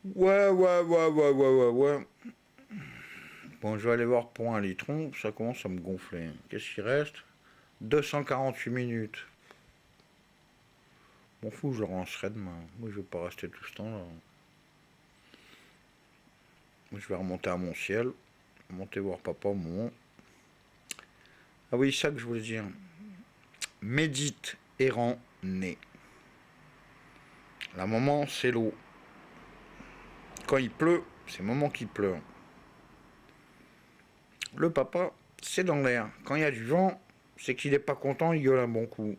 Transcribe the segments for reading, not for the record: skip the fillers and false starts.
Ouais. Bon, je vais aller voir pour un litron, ça commence à me gonfler. Qu'est-ce qu'il reste? 248 minutes. M'en fous, je le relancerai demain. Moi, je vais pas rester tout ce temps-là. Moi, je vais remonter à mon ciel, monter voir papa au moment. Ah oui, ça que je voulais dire. Médite errant né. La maman, c'est l'eau. Quand il pleut, c'est le moment qu'il pleure. Le papa, c'est dans l'air. Quand il y a du vent, c'est qu'il n'est pas content, il gueule un bon coup.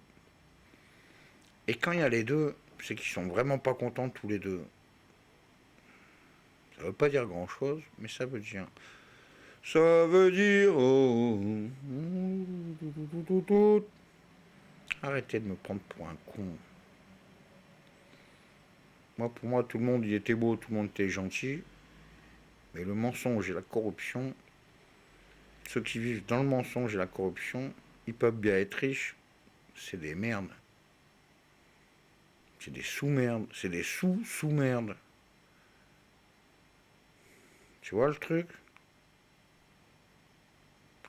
Et quand il y a les deux, c'est qu'ils sont vraiment pas contents tous les deux. Ça veut pas dire grand chose, mais ça veut dire. Ça veut dire. Arrêtez de me prendre pour un con. Moi, pour moi, tout le monde il était beau, tout le monde était gentil. Mais le mensonge et la corruption, ceux qui vivent dans le mensonge et la corruption, ils peuvent bien être riches. C'est des merdes. C'est des sous-merdes. C'est des sous-sous-merdes. Tu vois le truc?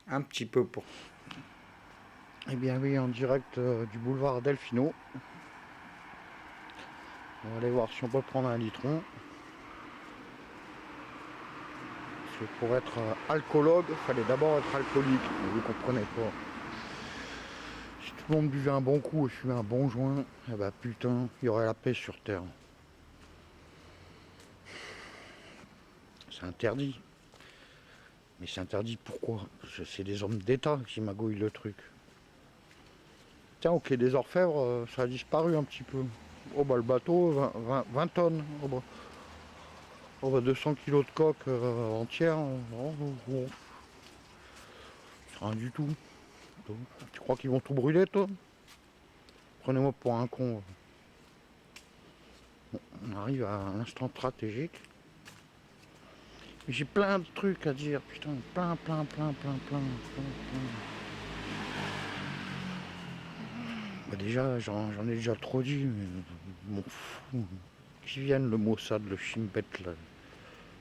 Un petit peu pour. Eh bien oui, en direct du boulevard Delfino. On va aller voir si on peut prendre un litron. Parce que pour être alcoologue, il fallait d'abord être alcoolique. Mais vous comprenez pas. Si tout le monde buvait un bon coup et fumait un bon joint, eh ben putain, il y aurait la paix sur Terre. C'est interdit. Mais c'est interdit pourquoi? Parce que c'est des hommes d'État qui magouillent le truc. Tiens, au quai des Orfèvres, ça a disparu un petit peu. Oh bah le bateau, 20 tonnes. Oh bah 200 kilos de coque entière. C'est rien du tout. Tu crois qu'ils vont tout brûler, toi? Prenez-moi pour un con. Bon, on arrive à un instant stratégique. Mais j'ai plein de trucs à dire, putain, plein. Bah déjà, j'en ai déjà trop dit, mais m'en fous. Qu'ils viennent le Mossad, le Shin Bet, là.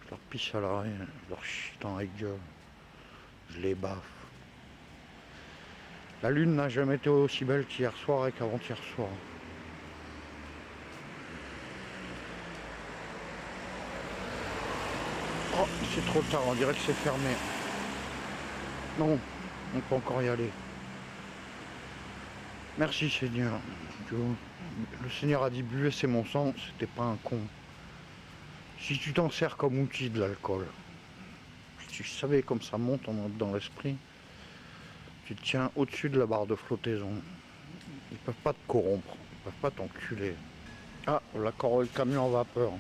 Je leur pisse à l'arrêt, je leur chie dans la gueule. Je les baffe. La lune n'a jamais été aussi belle qu'hier soir et qu'avant-hier soir. Oh, c'est trop tard, on dirait que c'est fermé. Non, on peut encore y aller. Merci Seigneur. Le Seigneur a dit buvez c'est mon sang, c'était pas un con. Si tu t'en sers comme outil de l'alcool, si tu savais comme ça monte dans l'esprit, tu te tiens au-dessus de la barre de flottaison. Ils peuvent pas te corrompre, ils peuvent pas t'enculer. Ah, le camion en vapeur.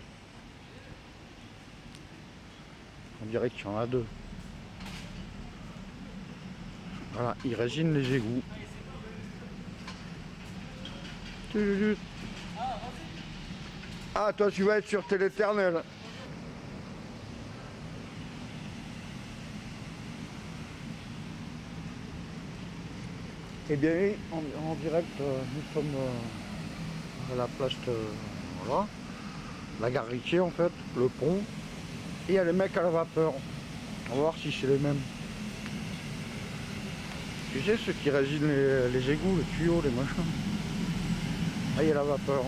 On dirait qu'il y en a deux. Voilà, ils résinent les égouts. Ah, toi tu vas être sur Téléternel. Eh bien oui, en direct, nous sommes à la place de, voilà, la gare Riquier en fait, le pont. Et il y a les mecs à la vapeur. On va voir si c'est les mêmes. Tu sais, ceux qui résident les égouts, les tuyaux, les machins. Ah, il y a la vapeur.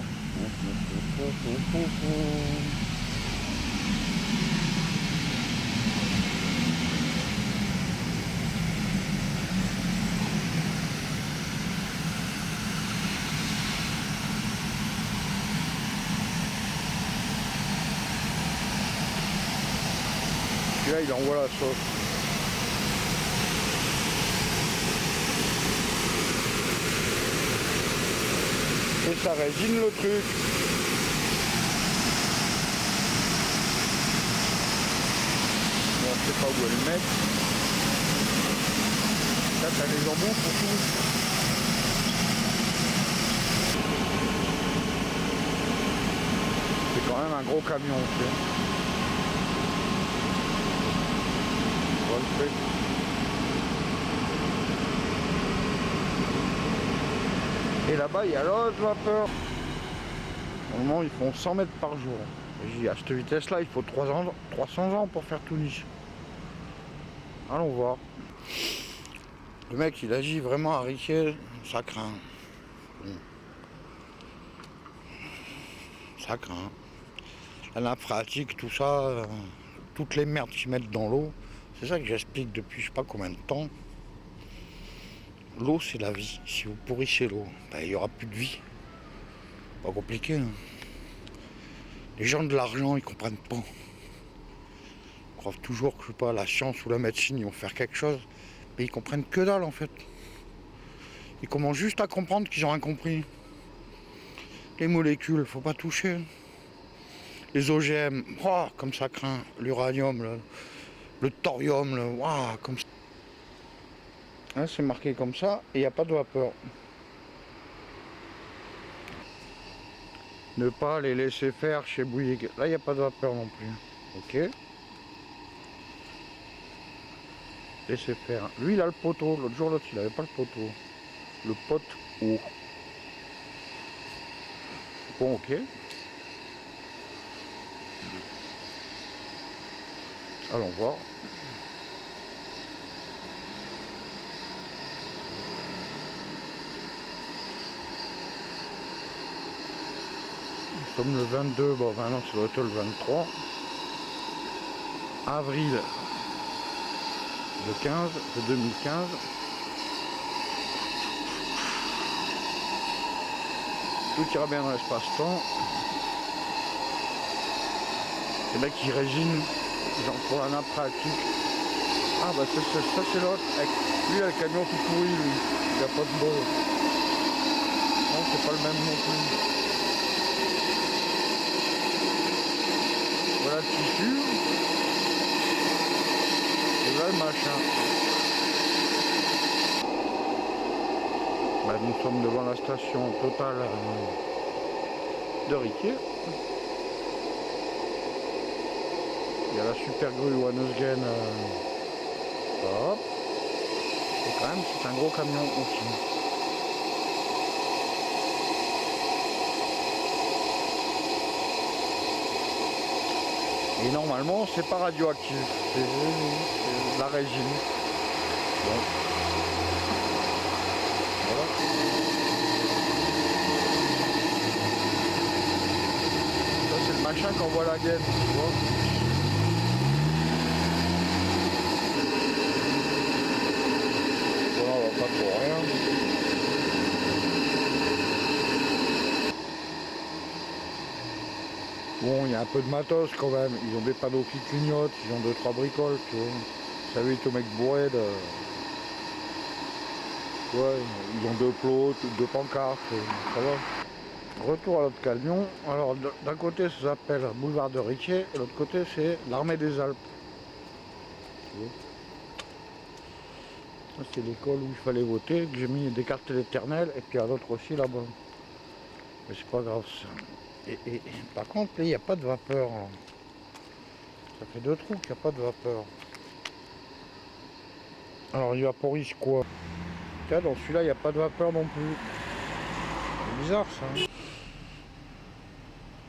Puis là, il envoie la sauce. Et ça résine le truc. Bon, on sait pas où elle le mettre. Là, t'as les jambons pour tout. C'est quand même un gros camion, tu sais. On va le faire. Et là-bas, il y a l'autre vapeur. Normalement, ils font 100 mètres par jour. J'ai dit, à cette vitesse-là, il faut 300 ans pour faire tout lisse. Allons voir. Le mec, il agit vraiment à Riquet, ça craint. Bon. Ça craint. La nappe phréatique, tout ça, toutes les merdes qu'ils mettent dans l'eau, c'est ça que j'explique depuis je sais pas combien de temps. L'eau, c'est la vie. Si vous pourrissez l'eau, ben, il n'y aura plus de vie. Pas compliqué. Hein. Les gens de l'argent, ils comprennent pas. Ils croient toujours que je sais pas, la science ou la médecine, ils vont faire quelque chose. Mais ils comprennent que dalle en fait. Ils commencent juste à comprendre qu'ils ont rien compris. Les molécules, faut pas toucher. Les OGM, oh, comme ça craint. L'uranium, le thorium, wow, comme ça. Hein, c'est marqué comme ça et il n'y a pas de vapeur. Ne pas les laisser faire chez Bouygues. Là, il n'y a pas de vapeur non plus. Ok. Laissez faire. Lui, il a le poteau. L'autre jour, l'autre, il n'avait pas le poteau. Le pote haut. Bon, ok. Allons voir. Nous sommes le 22, bon maintenant c'est le 23. Avril de 2015. Tout ira bien dans l'espace-temps. Les mecs qui résinent, genre pour la nappe phréatique. Ah bah ça c'est l'autre. Lui il a le camion tout pourri, lui. Il a pas de bol. Non, c'est pas le même non plus. Voilà le tissu. Et là le machin. Bah, nous sommes devant la station Total de Riquet. Il y a la super grue Wanosgen. Hop. Et quand même c'est un gros camion aussi. Et normalement c'est pas radioactif, c'est de la résine. Bon. Voilà. Ça c'est le machin qu'envoie la gaine, tu vois. Voilà, on va pas pour rien. Bon, il y a un peu de matos quand même. Ils ont des panneaux qui clignotent, ils ont 2-3 bricoles, tu vois. Ça veut dire, mec bourré de... Ouais, ils ont 2 plots, 2 pancartes, ça va. Retour à l'autre camion. Alors, d'un côté, ça s'appelle Boulevard de Riquet, et l'autre côté, c'est l'Armée des Alpes. Ça, c'est l'école où il fallait voter, que j'ai mis des cartes éternelles, et puis à l'autre aussi là-bas. Mais c'est pas grave ça. Et par contre, là, il n'y a pas de vapeur. Là. Ça fait 2 trous qu'il n'y a pas de vapeur. Alors, il vaporise quoi? Tiens, dans celui-là, il n'y a pas de vapeur non plus. C'est bizarre ça.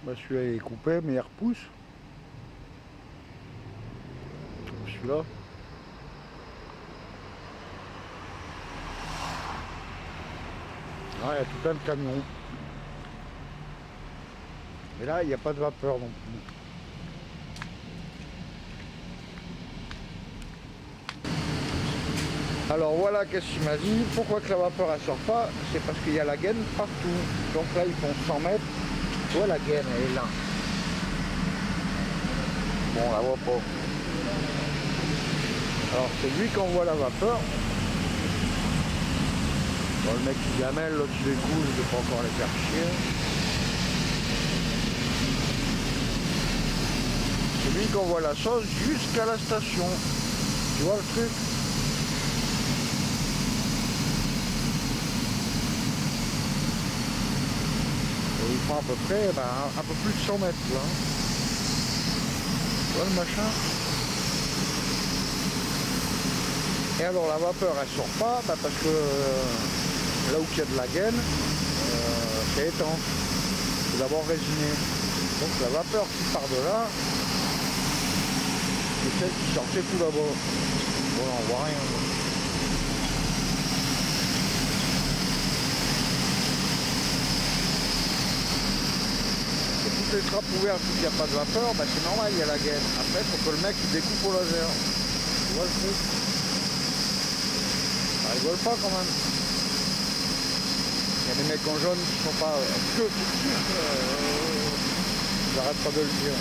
Bah, celui-là, il est coupé, mais il repousse. Celui-là. Ah, il y a tout plein de camions. Mais là, il n'y a pas de vapeur non plus. Alors voilà, qu'est-ce qu'il m'a dit. Pourquoi que la vapeur elle sort pas? C'est parce qu'il y a la gaine partout. Donc là, ils font 100 mètres. Tu vois, la gaine, elle est là. Bon, on la voit pas. Alors, c'est lui qui envoie la vapeur. Bon, le mec il gamelle, l'autre il découle, je ne vais pas encore les faire chier. C'est lui qui envoie la sauce jusqu'à la station. Tu vois le truc? Et il prend à peu près un peu plus de 100 mètres là. Tu vois le machin? Et alors la vapeur elle sort pas parce que là où il y a de la gaine, c'est étanche. C'est d'abord résiné. Donc la vapeur qui part de là, c'est celle qui sortait tout là-bas. Voilà, on voit rien. Et toutes les trappes ouvertes où il n'y a pas de vapeur, bah c'est normal, il y a la gaine. Après, il faut que le mec il découpe au laser. Tu vois le truc? Ça rigole pas quand même. Il y a des mecs en jaune qui sont pas j'arrête pas de le dire.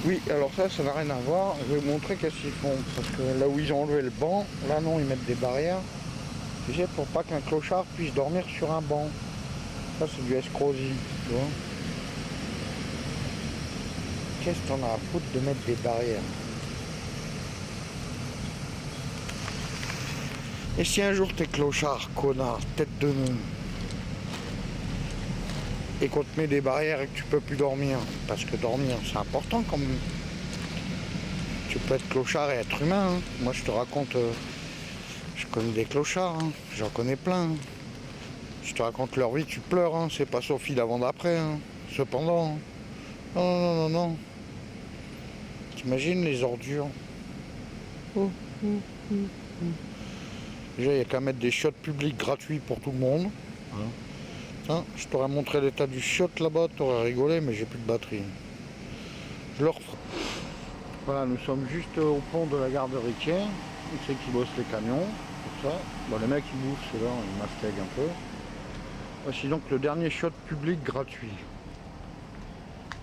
Oui, alors ça n'a rien à voir. Je vais vous montrer qu'est-ce qu'ils font. Parce que là où ils ont enlevé le banc, là non, ils mettent des barrières. Tu sais, pour pas qu'un clochard puisse dormir sur un banc. Ça, c'est du escrosie, tu vois. Qu'est-ce que t'en as à foutre de mettre des barrières? Et si un jour t'es clochard, connard, tête de nœud, et qu'on te met des barrières et que tu peux plus dormir, parce que dormir c'est important quand même. Tu peux être clochard et être humain. Hein. Moi je te raconte, je connais des clochards, hein. J'en connais plein. Hein. Je te raconte leur vie, tu pleures, hein. C'est pas Sophie d'avant d'après. Hein. Cependant, hein. Non, non, non, non. T'imagines les ordures? Oh, oh, oh, oh. Déjà, il n'y a qu'à mettre des chiottes publiques gratuits pour tout le monde. Hein. Hein, je t'aurais montré l'état du chiotte là-bas, t'aurais rigolé, mais j'ai plus de batterie. Je leur ferai. Voilà, nous sommes juste au pont de la gare de Riquier. C'est qui bosse les camions, tout ça. Bon, les mecs ils bouffent, c'est là, ils masquent un peu. Voici donc le dernier chiotte public gratuit.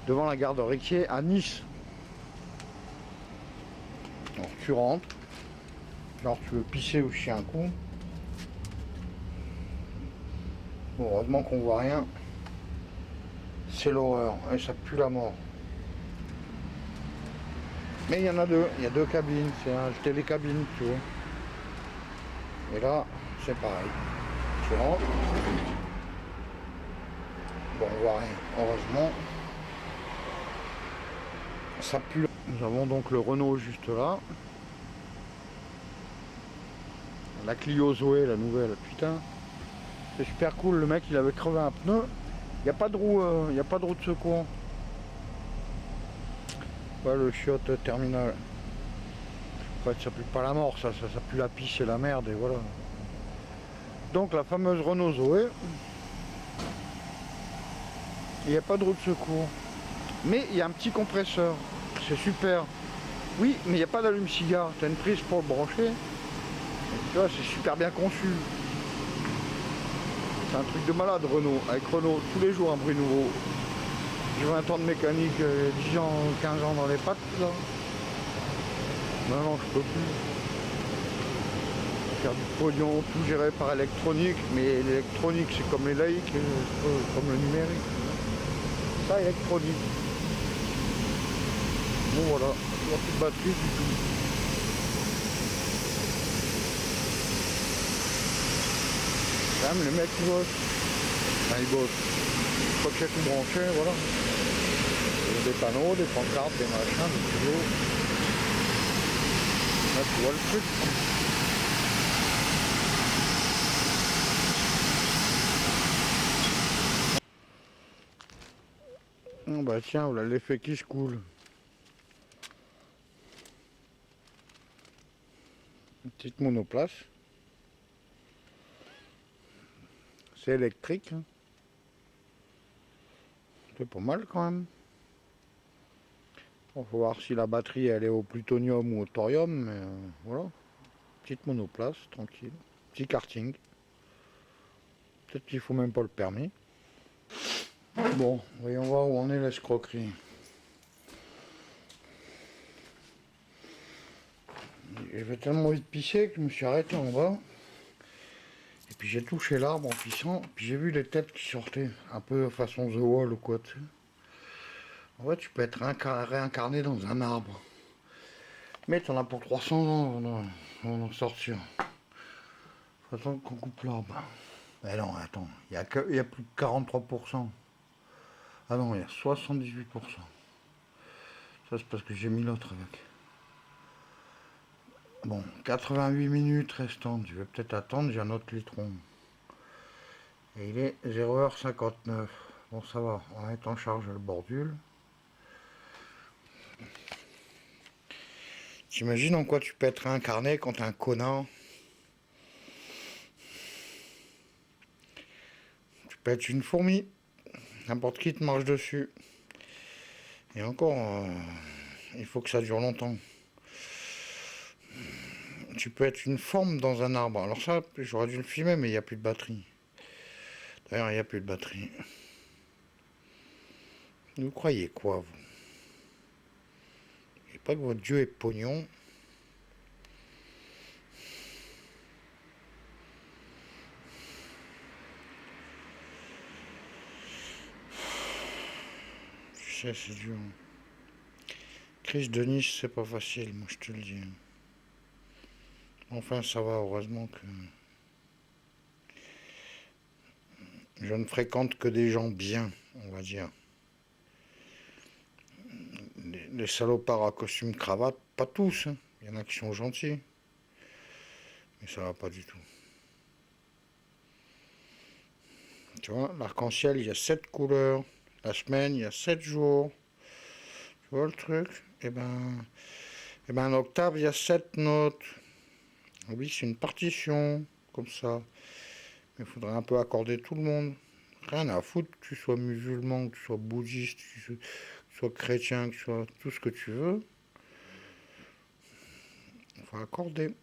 Devant la gare de Riquier à Nice. Alors tu rentres. Alors tu veux pisser ou chier un coup. Bon, heureusement qu'on voit rien. C'est l'horreur, et ça pue la mort. Mais il y en a deux, il y a deux cabines, c'est un télécabine, tu vois. Et là, c'est pareil. Tu rentres. Bon, on voit rien, heureusement. Ça pue. Nous avons donc le Renault juste là. La Clio Zoé, la nouvelle, putain. C'est super cool, le mec il avait crevé un pneu. Il n'y a pas de roue, il y a pas de roue de secours. Voilà le chiotte terminal. En fait, ça pue pas la mort, ça pue la pisse et la merde, et voilà. Donc la fameuse Renault Zoé, il n'y a pas de roue de secours. Mais il y a un petit compresseur, c'est super. Oui, mais il n'y a pas d'allume-cigare, tu as une prise pour le brancher. Et tu vois, c'est super bien conçu. C'est un truc de malade Renault. Avec Renault, tous les jours un bruit nouveau. J'ai 20 ans de mécanique, 10 ans, 15 ans dans les pattes là. Non, non, je peux plus. Faire du pognon, tout géré par électronique, mais l'électronique c'est comme les laïcs, comme le numérique. Ça, électronique. Bon voilà, il n'y a plus de batterie du tout. Quand même, les mecs qui bossent. Enfin, ils bossent. Une fois que j'ai tout branché, voilà. Des panneaux, des pancartes, des machins, des tuyaux. Là, tu vois le truc. Oh bah tiens, voilà l'effet qui se coule. Une petite monoplace. C'est électrique. Hein. C'est pas mal quand même. Bon, faut voir si la batterie elle est au plutonium ou au thorium, mais voilà. Petite monoplace, tranquille. Petit karting. Peut-être qu'il faut même pas le permis. Bon, voyons voir où en est l'escroquerie. J'avais tellement envie de pisser que je me suis arrêté en bas. Et puis j'ai touché l'arbre en pissant. Puis j'ai vu les têtes qui sortaient. Un peu façon The Wall ou quoi, tu sais. En fait, tu peux être réincarné dans un arbre. Mais t'en as pour 300 ans on en sortir. Faut attendre qu'on coupe l'arbre. Mais non, attends, il y a plus de 43%. Ah non, il y a 78%. Ça, c'est parce que j'ai mis l'autre avec. Bon, 88 minutes restantes. Je vais peut-être attendre, j'ai un autre litron. Et il est 0h59. Bon, ça va, on est en charge le bordule. T'imagines en quoi tu peux être réincarné quand t'es un connard? Tu peux être une fourmi. N'importe qui te marche dessus. Et encore, il faut que ça dure longtemps. Tu peux être une forme dans un arbre. Alors ça, j'aurais dû le filmer, mais il n'y a plus de batterie. D'ailleurs, il n'y a plus de batterie. Vous croyez quoi, vous? Et pas que votre Dieu est pognon. Tu sais, c'est dur. Crise de niche, c'est pas facile, moi je te le dis. Enfin, ça va, heureusement que je ne fréquente que des gens bien, on va dire. Les salopards à costume cravate, pas tous, hein. Il y en a qui sont gentils. Mais ça va pas du tout. Tu vois, l'arc-en-ciel, il y a 7 couleurs. La semaine, il y a 7 jours. Tu vois le truc? En octave, il y a 7 notes. Oui, c'est une partition, comme ça. Mais il faudrait un peu accorder tout le monde. Rien à foutre que tu sois musulman, que tu sois bouddhiste, que tu sois chrétien, que tu sois tout ce que tu veux. Il faut accorder.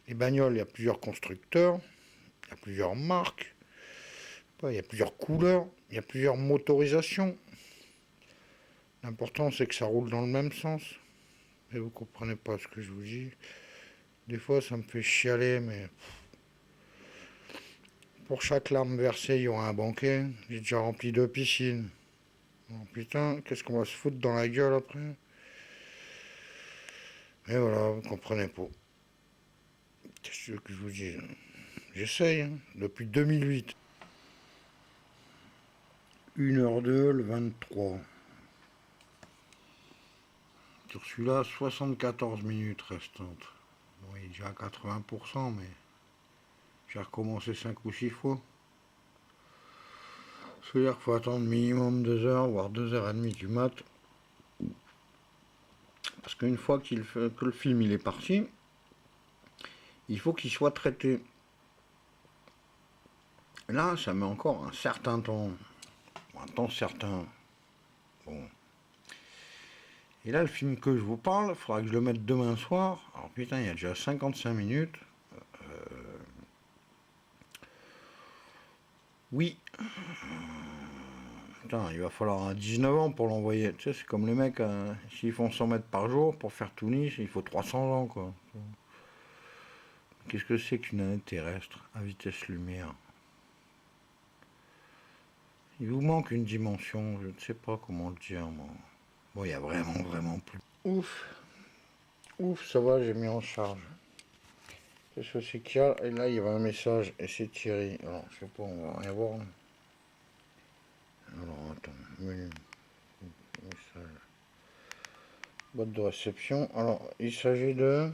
Les bagnoles, il y a plusieurs constructeurs, il y a plusieurs marques, il y a plusieurs couleurs, il y a plusieurs motorisations. L'important, c'est que ça roule dans le même sens. Et vous comprenez pas ce que je vous dis. Des fois, ça me fait chialer, mais pour chaque larme versée, il y aura un banquet. J'ai déjà rempli 2 piscines. Oh, putain, qu'est-ce qu'on va se foutre dans la gueule après? Et voilà, vous comprenez pas. Qu'est-ce que je vous dis? J'essaye, hein, depuis 2008. 1h02, le 23. Sur celui-là, 74 minutes restantes. Bon, il est déjà à 80%, mais j'ai recommencé 5 ou 6 fois. C'est-à-dire qu'il faut attendre minimum 2 heures, voire 2h30 du mat. Parce qu'une fois que le film il est parti, il faut qu'il soit traité. Là, ça met encore un certain temps. Un temps certain. Bon. Et là, le film que je vous parle, il faudra que je le mette demain soir. Alors putain, il y a déjà 55 minutes. Oui. Putain, il va falloir un 19 ans pour l'envoyer. Tu sais, c'est comme les mecs, s'ils font 100 mètres par jour, pour faire tout Nice, il faut 300 ans, quoi. Qu'est-ce que c'est qu'une année terrestre à vitesse lumière? Il vous manque une dimension, je ne sais pas comment le dire, moi. Bon, il y a vraiment plus. Ouf. Ouf, ça va, j'ai mis en charge. Qu'est-ce que c'est qu'il y a? Et là, il y avait un message, et c'est Thierry. Alors, je sais pas, on va rien voir. Alors, attends, menu. Message. Boîte de réception. Alors, il s'agit de...